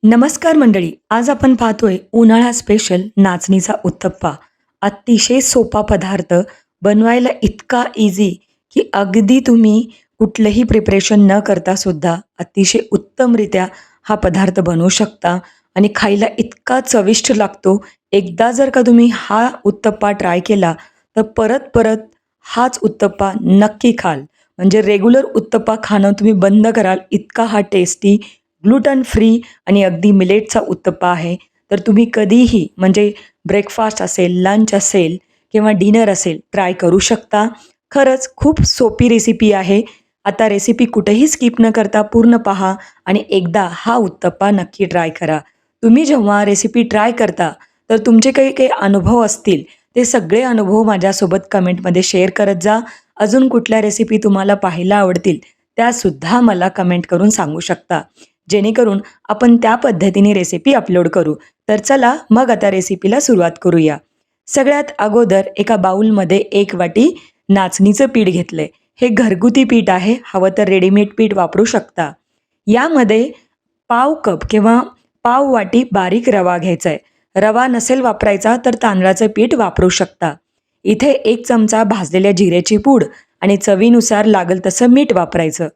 नमस्कार मंडळी. आज आपण पाहतोय उन्हाळा स्पेशल नाचणीचा उत्तप्पा. अतिशय सोपा पदार्थ, बनवायला इतका इझी की अगदी तुम्ही कुठलंही प्रिपरेशन न करता सुद्धा अतिशय उत्तमरित्या हा पदार्थ बनवू शकता आणि खायला इतका चविष्ट लागतो. एकदा जर का तुम्ही हा उत्तप्पा ट्राय केला, तर परत-परत हाच उत्तप्पा नक्की खाल. म्हणजे रेग्युलर उत्तप्पा खाणं तुम्ही बंद कराल, इतका हा टेस्टी ग्लुटन फ्री आणि अगदी मिलेटचा उत्तप्पा आहे. तर तुम्ही कधीही म्हणजे ब्रेकफास्ट असेल, लंच असेल किंवा डिनर असेल ट्राय करू शकता. खरंच खूप सोपी रेसिपी आहे. आता रेसिपी कुठेही स्किप न करता पूर्ण पहा आणि एकदा हा उत्तप्पा नक्की ट्राय करा. तुम्ही जेव्हा रेसिपी ट्राय करता, तर तुमचे काही काही अनुभव असतील, ते सगळे अनुभव माझ्यासोबत कमेंटमध्ये शेअर करत जा. अजून कुठल्या रेसिपी तुम्हाला पाहायला आवडतील, त्यासुद्धा मला कमेंट करून सांगू शकता. जेणेकरून आपण त्या पद्धतीने रेसिपी अपलोड करू. तर चला मग आता रेसिपीला सुरुवात करूया. सगळ्यात अगोदर एका बाउलमध्ये 1 वाटी नाचणीचं पीठ घेतलंय. हे घरगुती पीठ आहे, हवं तर रेडीमेड पीठ वापरू शकता. यामध्ये पाव कप किंवा पाव वाटी बारीक रवा घ्यायचा आहे. रवा नसेल वापरायचा तर तांदळाचं पीठ वापरू शकता. इथे 1 चमचा भाजलेल्या जिऱ्याची पूड आणि चवीनुसार लागेल तसं मीठ वापरायचं.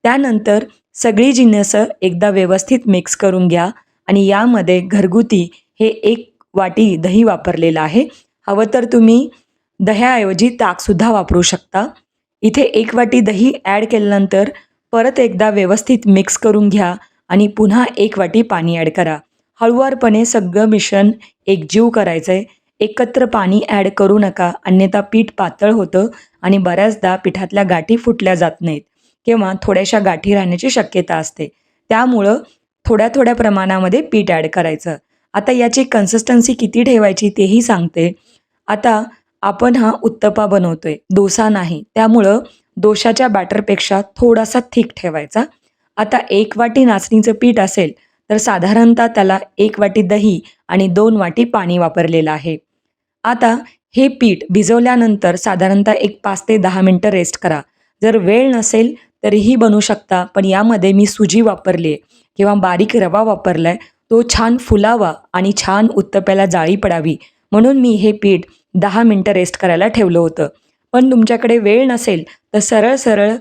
त्यानंतर सगळी जिन्नसं एकदा व्यवस्थित मिक्स करून घ्या आणि यामध्ये घरगुती हे 1 वाटी दही वापरलेलं आहे. हवं तर तुम्ही दह्याऐवजी ताकसुद्धा वापरू शकता. इथे 1 वाटी दही ॲड केल्यानंतर परत एकदा व्यवस्थित मिक्स करून घ्या आणि पुन्हा 1 वाटी पाणी ॲड करा. हळुवारपणे सगळं मिश्रण एकजीव करायचं आहे. एकत्र पाणी ॲड करू नका, अन्यथा पीठ पातळ होतं आणि बऱ्याचदा पिठातल्या गाठी फुटल्या जात नाहीत किंवा थोड्याशा गाठी राहण्याची शक्यता असते. त्यामुळं थोड्या थोड्या प्रमाणामध्ये पीठ ॲड करायचं. आता याची कन्सिस्टन्सी किती ठेवायची तेही सांगते. आता आपण हा उत्तप्पा बनवतोय, डोसा नाही. त्यामुळं डोशाच्या बॅटरपेक्षा थोडासा थिक ठेवायचा. आता 1 वाटी नाचणीचं पीठ असेल, तर साधारणतः त्याला 1 वाटी दही आणि 2 वाटी पाणी वापरलेलं आहे. आता हे पीठ भिजवल्यानंतर साधारणतः एक 5 ते 10 मिनिटं रेस्ट करा. जर वेळ नसेल तरीही बनवू शकता, पण यामध्ये मी सुजी वापरली आहे किंवा बारीक रवा वापरला आहे. तो छान फुलावा आणि छान उत्तप्याला जाळी पडावी म्हणून मी हे पीठ 10 मिनिटं रेस्ट करायला ठेवलं होतं. पण तुमच्याकडे वेळ नसेल तर सरळ-सरळ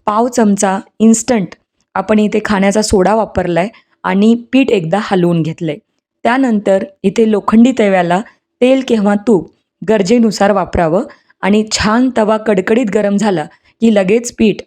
पाव चमचा इन्स्टंट आपण इथे खाण्याचा सोडा वापरला आहे आणि पीठ एकदा हलवून घेतलं आहे. त्यानंतर इथे लोखंडी तव्याला तेल किंवा तूप गरजेनुसार वापरावं आणि छान तवा कडकडीत गरम झाला की लगेच पीठ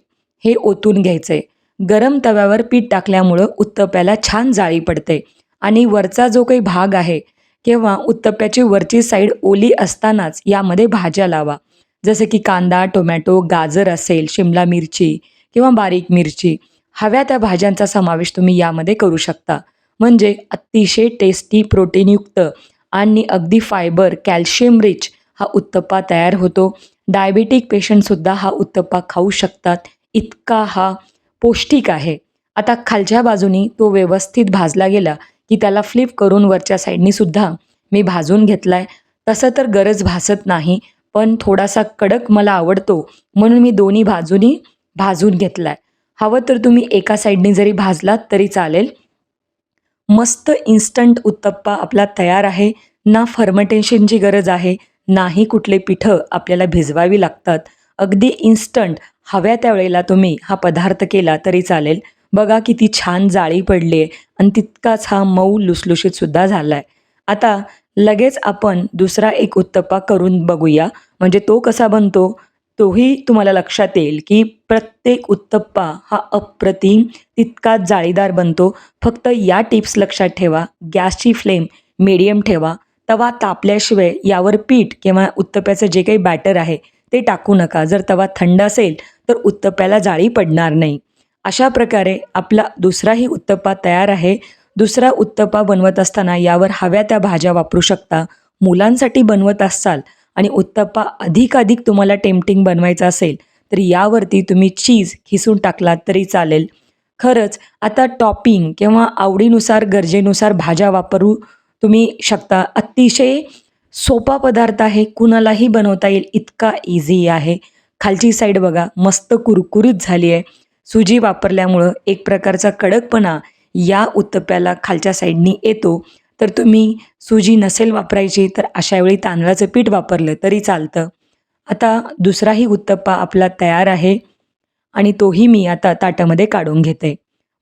हे ओतून घ्यायचं आहे. गरम तव्यावर पीठ टाकल्यामुळं उत्तप्याला छान जाळी पडते आणि वरचा जो काही भाग आहे किंवा उत्तप्याची वरची साईड ओली असतानाच यामध्ये भाज्या लावा. जसं की कांदा, टोमॅटो, गाजर असेल, शिमला मिरची किंवा बारीक मिरची. हव्या त्या भाज्यांचा समावेश तुम्ही यामध्ये करू शकता. म्हणजे अतिशय टेस्टी, प्रोटीनयुक्त आणि अगदी फायबर, कॅल्शियम रिच हा उत्तप्पा तयार होतो. डायबेटिक पेशंटसुद्धा हा उत्तप्पा खाऊ शकतात. इतका हा पौष्टिक आहे. आता खालच्या बाजूनी तो व्यवस्थित भाजला गेला, की त्याला फ्लिप करून वरच्या साईडनी सुद्धा मी भाजून घेतला आहे. तसं तर गरज भासत नाही, पण थोडासा कडक मला आवडतो म्हणून मी दोन्ही बाजूनी भाजून घेतला आहे. हवं तर तुम्ही एका साईडनी जरी भाजलात तरी चालेल. मस्त इन्स्टंट उत्तप्पा आपला तयार आहे. ना फर्मेंटेशनची गरज आहे, नाही कुठले पिठं आपल्याला भिजवावी लागतात. अगदी इन्स्टंट हव्या त्या वेळेला तुम्ही हा पदार्थ केला तरी चालेल. बघा किती छान जाळी पडली आहे आणि तितकाच हा मऊ लुसलुशीतसुद्धा झाला आहे. आता लगेच आपण दुसरा एक उत्तप्पा करून बघूया. म्हणजे तो कसा बनतो तोही तुम्हाला लक्षात येईल, की प्रत्येक उत्तप्पा हा अप्रतिम तितकाच जाळीदार बनतो. फक्त या टिप्स लक्षात ठेवा. गॅसची फ्लेम मीडियम ठेवा. तवा तापल्याशिवाय यावर पीठ किंवा उत्तप्याचं जे काही बॅटर आहे ते टाकू नका. जर तवा थंड असेल तर उत्तप्याला जाळी पडणार नाही. अशा प्रकारे आपला दुसराही उत्तप्पा तयार आहे. दुसरा उत्तप्पा बनवत असताना यावर हव्या त्या भाज्या वापरू शकता. मुलांसाठी बनवत असाल आणि उत्तप्पा अधिकाधिक तुम्हाला टेम्प्टिंग बनवायचा असेल तर यावरती तुम्ही चीज खिसून टाकलात तरी चालेल. खरंच आता टॉपिंग किंवा आवडीनुसार गरजेनुसार भाज्या वापरू तुम्ही शकता. अतिशय सोपा पदार्थ आहे, कुणालाही बनवता येईल इतका इझी आहे. खालची साईड बघा मस्त कुरकुरीत झाली आहे. सुजी वापरल्यामुळं एक प्रकारचा कडकपणा या उत्तप्प्याला खालच्या साईडनी येतो. तर तुम्ही सुजी नसेल वापरायची तर अशा वेळी तांदळाचं पीठ वापरलं तरी चालतं. आता दुसराही उत्तप्पा आपला तयार आहे आणि तोही मी आता ताटामध्ये काढून घेते.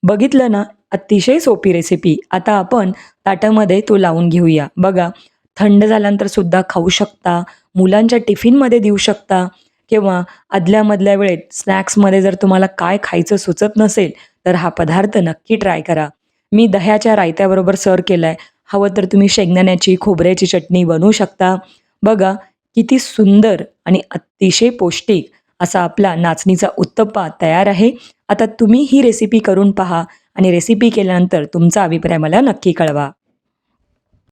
बघितलं ना, अतिशय सोपी रेसिपी. आता आपण ताटामध्ये तो लावून घेऊया. बघा, थंड झाल्यानंतर सुद्धा खाऊ शकता, मुलांच्या टिफिनमध्ये देऊ शकता किंवा आदल्या-मधल्या वेळेत स्नॅक्समध्ये जर तुम्हाला काय खायचं सुचत नसेल, तर हा पदार्थ नक्की ट्राय करा. मी दह्याच्या रायत्याबरोबर सर्व्ह केलाय. हवं तर तुम्ही शेंगदाण्याची, खोबऱ्याची चटणी बनवू शकता. बघा, किती सुंदर आणि अतिशय पौष्टिक असा आपला नाचणीचा उत्तप्पा तयार आहे. आता तुम्ही ही रेसिपी करून पहा आणि रेसिपी केल्यानंतर तुमचा अभिप्राय मला नक्की कळवा.